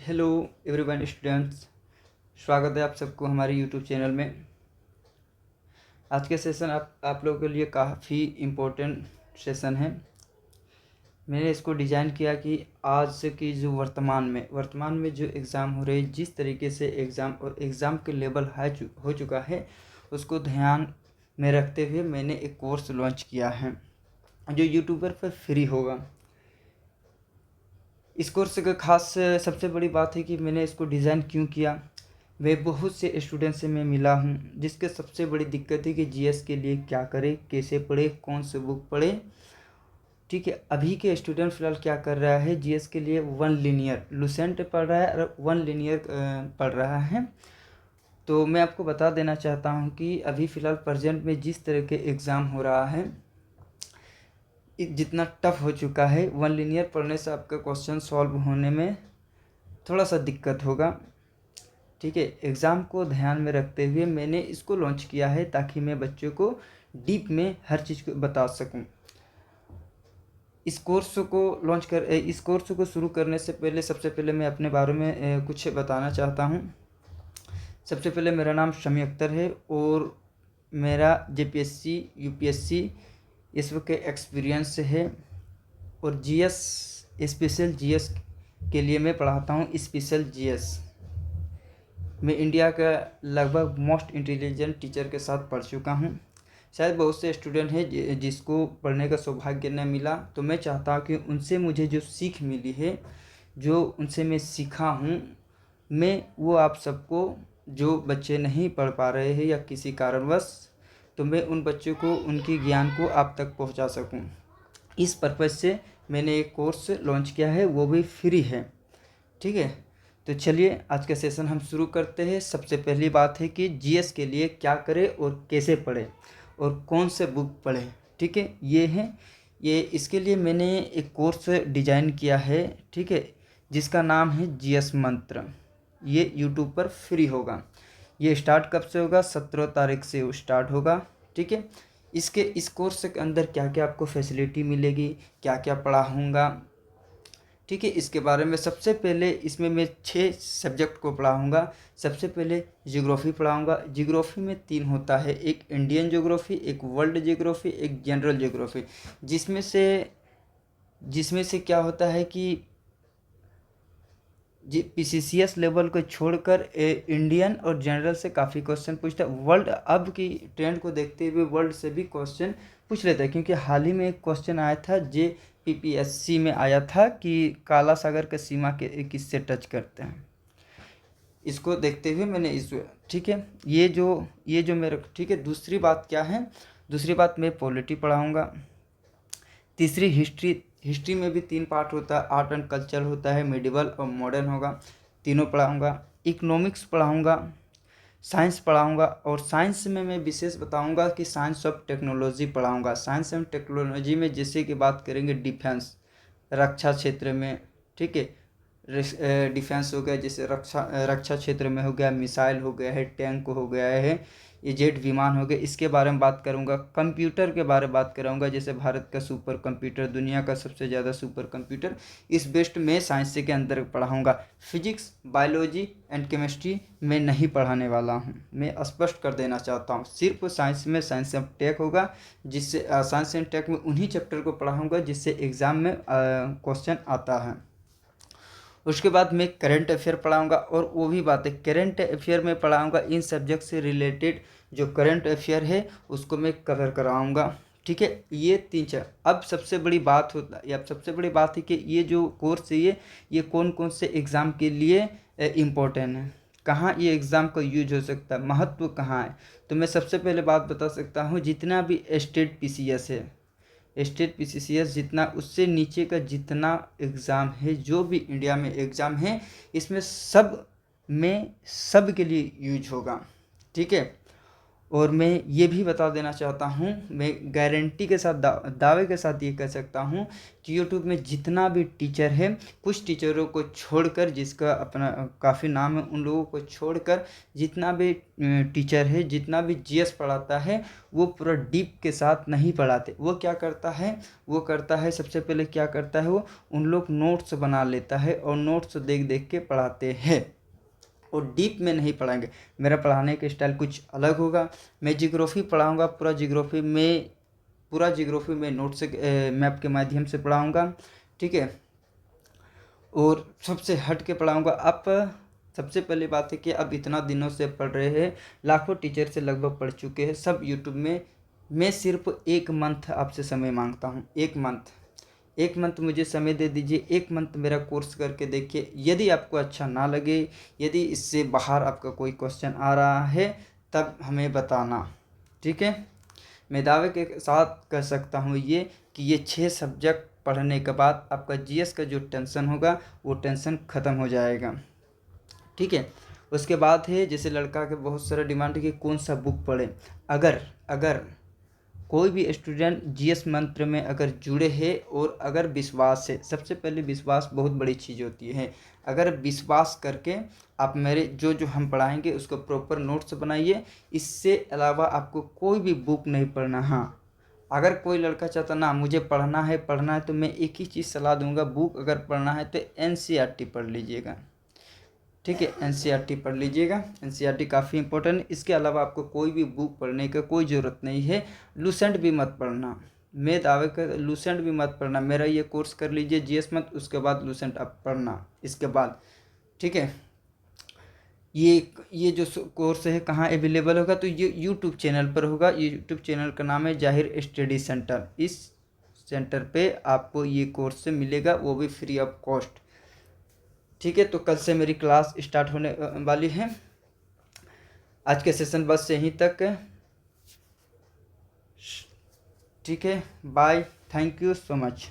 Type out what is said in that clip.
Hello everyone students, स्वागत है आप सबको हमारे यूट्यूब चैनल में। आज के सेशन आप लोगों के लिए काफ़ी इम्पोर्टेंट सेशन है। मैंने इसको डिज़ाइन किया कि आज की जो वर्तमान में जो एग्ज़ाम हो रही है, जिस तरीके से एग्ज़ाम के लेवल हाई हो चुका है, उसको ध्यान में रखते हुए मैंने एक कोर्स लॉन्च किया है जो यूट्यूबर पर फ्री होगा। इस कोर्स का खास सबसे बड़ी बात है कि मैंने इसको डिज़ाइन क्यों किया। मैं बहुत से स्टूडेंट से मैं मिला हूँ जिसके सबसे बड़ी दिक्कत है कि जीएस के लिए क्या करें, कैसे पढ़े, कौन से बुक पढ़े। ठीक है, अभी के स्टूडेंट फ़िलहाल क्या कर रहा है, जीएस के लिए वन लीनियर लुसेंट पढ़ रहा है और वन लीनियर पढ़ रहा है। तो मैं आपको बता देना चाहता हूँ कि अभी फ़िलहाल प्रेजेंट में जिस तरह के एग्ज़ाम हो रहा है, जितना टफ हो चुका है, वन लीनियर पढ़ने से आपका क्वेश्चन सॉल्व होने में थोड़ा सा दिक्कत होगा। ठीक है, एग्ज़ाम को ध्यान में रखते हुए मैंने इसको लॉन्च किया है ताकि मैं बच्चों को डीप में हर चीज़ को बता सकूं। इस कोर्स को शुरू करने से पहले सबसे पहले मैं अपने बारे में कुछ बताना चाहता हूं। सबसे पहले मेरा नाम शमी अख्तर है और मेरा जेपीएससी यूपीएससी इस वक्त एक्सपीरियंस है और जीएस स्पेशल जीएस के लिए मैं पढ़ाता हूं। स्पेशल जीएस मैं इंडिया का लगभग मोस्ट इंटेलिजेंट टीचर के साथ पढ़ चुका हूँ। शायद बहुत से स्टूडेंट हैं जिसको पढ़ने का सौभाग्य न मिला, तो मैं चाहता हूँ कि उनसे मुझे जो सीख मिली है, जो उनसे मैं सीखा हूँ, मैं वो आप सबको, जो बच्चे नहीं पढ़ पा रहे हैं या किसी कारणवश, तो मैं उन बच्चों को, उनकी ज्ञान को आप तक पहुँचा सकूँ। इस पर्पज़ से मैंने एक कोर्स लॉन्च किया है, वो भी फ्री है। ठीक है, तो चलिए आज का सेशन हम शुरू करते हैं। सबसे पहली बात है कि जीएस के लिए क्या करें और कैसे पढ़ें और कौन से बुक पढ़ें। ठीक है, ये इसके लिए मैंने एक कोर्स डिजाइन किया है। ठीक है, जिसका नाम है जीएस मंत्र। ये यूट्यूब पर फ्री होगा। ये स्टार्ट कब से होगा? 17 तारीख से स्टार्ट होगा। ठीक है, इस कोर्स के अंदर क्या क्या आपको फैसिलिटी मिलेगी, क्या क्या पढ़ाऊँगा, ठीक है, इसके बारे में सबसे पहले इसमें मैं 6 सब्जेक्ट को पढ़ाऊँगा। सबसे पहले ज्योग्राफी पढ़ाऊँगा। ज्योग्राफी में 3 होता है, एक इंडियन ज्योग्राफी, एक वर्ल्ड ज्योग्राफी, एक जनरल ज्योग्राफी। जिसमें से क्या होता है कि पीसीसीएस लेवल को छोड़कर इंडियन और जनरल से काफ़ी क्वेश्चन पूछता है। वर्ल्ड, अब की ट्रेंड को देखते हुए वर्ल्ड से भी क्वेश्चन पूछ लेता है, क्योंकि हाल ही में एक क्वेश्चन आया था JPPSC में आया था कि काला सागर के सीमा के किससे टच करते हैं। इसको देखते हुए मैंने ठीक है, ये जो मेरे, ठीक है। दूसरी बात क्या है? दूसरी बात, मैं पॉलिटी पढ़ाऊँगा। तीसरी हिस्ट्री में भी 3 पार्ट होता है, आर्ट एंड कल्चर होता है, मेडिवल और मॉडर्न होगा, तीनों पढ़ाऊँगा। इकोनॉमिक्स पढ़ाऊँगा, साइंस पढ़ाऊँगा और साइंस में मैं विशेष बताऊँगा कि साइंस ऑफ टेक्नोलॉजी पढ़ाऊँगा। साइंस एंड टेक्नोलॉजी में जैसे कि बात करेंगे डिफेंस, रक्षा क्षेत्र में, ठीक है, डिफेंस हो गया, जैसे रक्षा क्षेत्र में हो गया, मिसाइल हो गया है, टैंक हो गया है, ये जेट विमान हो गए, इसके बारे में बात करूंगा। कंप्यूटर के बारे में बात कराऊंगा, जैसे भारत का सुपर कंप्यूटर, दुनिया का सबसे ज़्यादा सुपर कंप्यूटर, इस बेस्ड में साइंस के अंदर पढ़ाऊंगा। फिजिक्स, बायोलॉजी एंड केमिस्ट्री में नहीं पढ़ाने वाला हूं, मैं स्पष्ट कर देना चाहता हूं। सिर्फ साइंस में साइंस एंड टेक होगा, जिससे साइंस एंड टेक में उन्हीं चैप्टर को पढ़ाऊँगा जिससे एग्ज़ाम में क्वेश्चन आता है। उसके बाद मैं करंट अफेयर पढ़ाऊँगा, और वो भी बात है, करंट अफेयर में पढ़ाऊँगा इन सब्जेक्ट से रिलेटेड जो करंट अफेयर है उसको मैं कवर कराऊँगा। ठीक है, ये 3 4। अब सबसे बड़ी बात है कि ये जो कोर्स है, ये कौन कौन से एग्ज़ाम के लिए इम्पोर्टेंट है, कहाँ ये एग्ज़ाम का यूज हो सकता है, महत्व कहाँ है। तो मैं सबसे पहले बात बता सकता हूँ, जितना भी स्टेट पीसीएस है, स्टेट पीसीसीएस जितना, उससे नीचे का जितना एग्ज़ाम है, जो भी इंडिया में एग्ज़ाम है, इसमें सब के लिए यूज होगा। ठीक है, और मैं ये भी बता देना चाहता हूँ, मैं गारंटी के साथ दावे के साथ ये कह सकता हूँ कि यूट्यूब में जितना भी टीचर है, कुछ टीचरों को छोड़कर, जिसका अपना काफ़ी नाम है, उन लोगों को छोड़कर जितना भी टीचर है, जितना भी जीएस पढ़ाता है, वो पूरा डीप के साथ नहीं पढ़ाते। वो क्या करता है, वो करता है सबसे पहले क्या करता है, वो उन लोग नोट्स बना लेता है और नोट्स देख देख के पढ़ाते हैं और डीप में नहीं पढ़ाएंगे। मेरा पढ़ाने का स्टाइल कुछ अलग होगा। मैं जियोग्राफी पढ़ाऊँगा, पूरा जियोग्राफी में नोट से मैप के माध्यम से पढ़ाऊँगा, ठीक है, और सबसे हट के पढ़ाऊँगा। अब सबसे पहली बात है कि अब इतना दिनों से पढ़ रहे हैं, लाखों टीचर से लगभग पढ़ चुके हैं सब यूट्यूब में। मैं सिर्फ 1 मंथ आपसे समय मांगता हूँ, 1 मंथ मुझे समय दे दीजिए। 1 मंथ मेरा कोर्स करके देखिए। यदि आपको अच्छा ना लगे, यदि इससे बाहर आपका कोई क्वेश्चन आ रहा है, तब हमें बताना, ठीक है। मैं दावे के साथ कह सकता हूँ ये कि ये 6 सब्जेक्ट पढ़ने के बाद आपका जीएस का जो टेंशन होगा वो टेंशन ख़त्म हो जाएगा, ठीक है। उसके बाद है, जैसे लड़का के बहुत सारा डिमांड है कि कौन सा बुक पढ़े। अगर कोई भी स्टूडेंट जीएस मंत्र में अगर जुड़े हैं और अगर विश्वास है, सबसे पहले विश्वास बहुत बड़ी चीज़ होती है। अगर विश्वास करके आप मेरे जो जो हम पढ़ाएंगे उसको प्रॉपर नोट्स बनाइए। इससे अलावा आपको कोई भी बुक नहीं पढ़ना। हाँ, अगर कोई लड़का चाहता ना मुझे पढ़ना है तो मैं एक ही चीज़ सलाह दूंगा, बुक अगर पढ़ना है तो एनसीईआरटी पढ़ लीजिएगा, ठीक है। एनसीईआरटी पढ़ लीजिएगा, एनसीईआरटी काफ़ी इंपॉर्टेंट है। इसके अलावा आपको कोई भी बुक पढ़ने का कोई ज़रूरत नहीं है। लूसेंट भी मत पढ़ना, मैं दावे कर लूसेंट भी मत पढ़ना। मेरा ये कोर्स कर लीजिए जीएस मत, उसके बाद लूसेंट आप पढ़ना इसके बाद, ठीक है। ये जो कोर्स है कहाँ अवेलेबल होगा, तो ये यूट्यूब चैनल पर होगा। यूट्यूब चैनल का नाम है जाहिर स्टडी सेंटर। इस सेंटर पे आपको ये कोर्स मिलेगा, वो भी फ्री ऑफ कॉस्ट, ठीक है। तो कल से मेरी क्लास स्टार्ट होने वाली है। आज के सेशन बस यहीं तक है, ठीक है। Bye, thank you so much.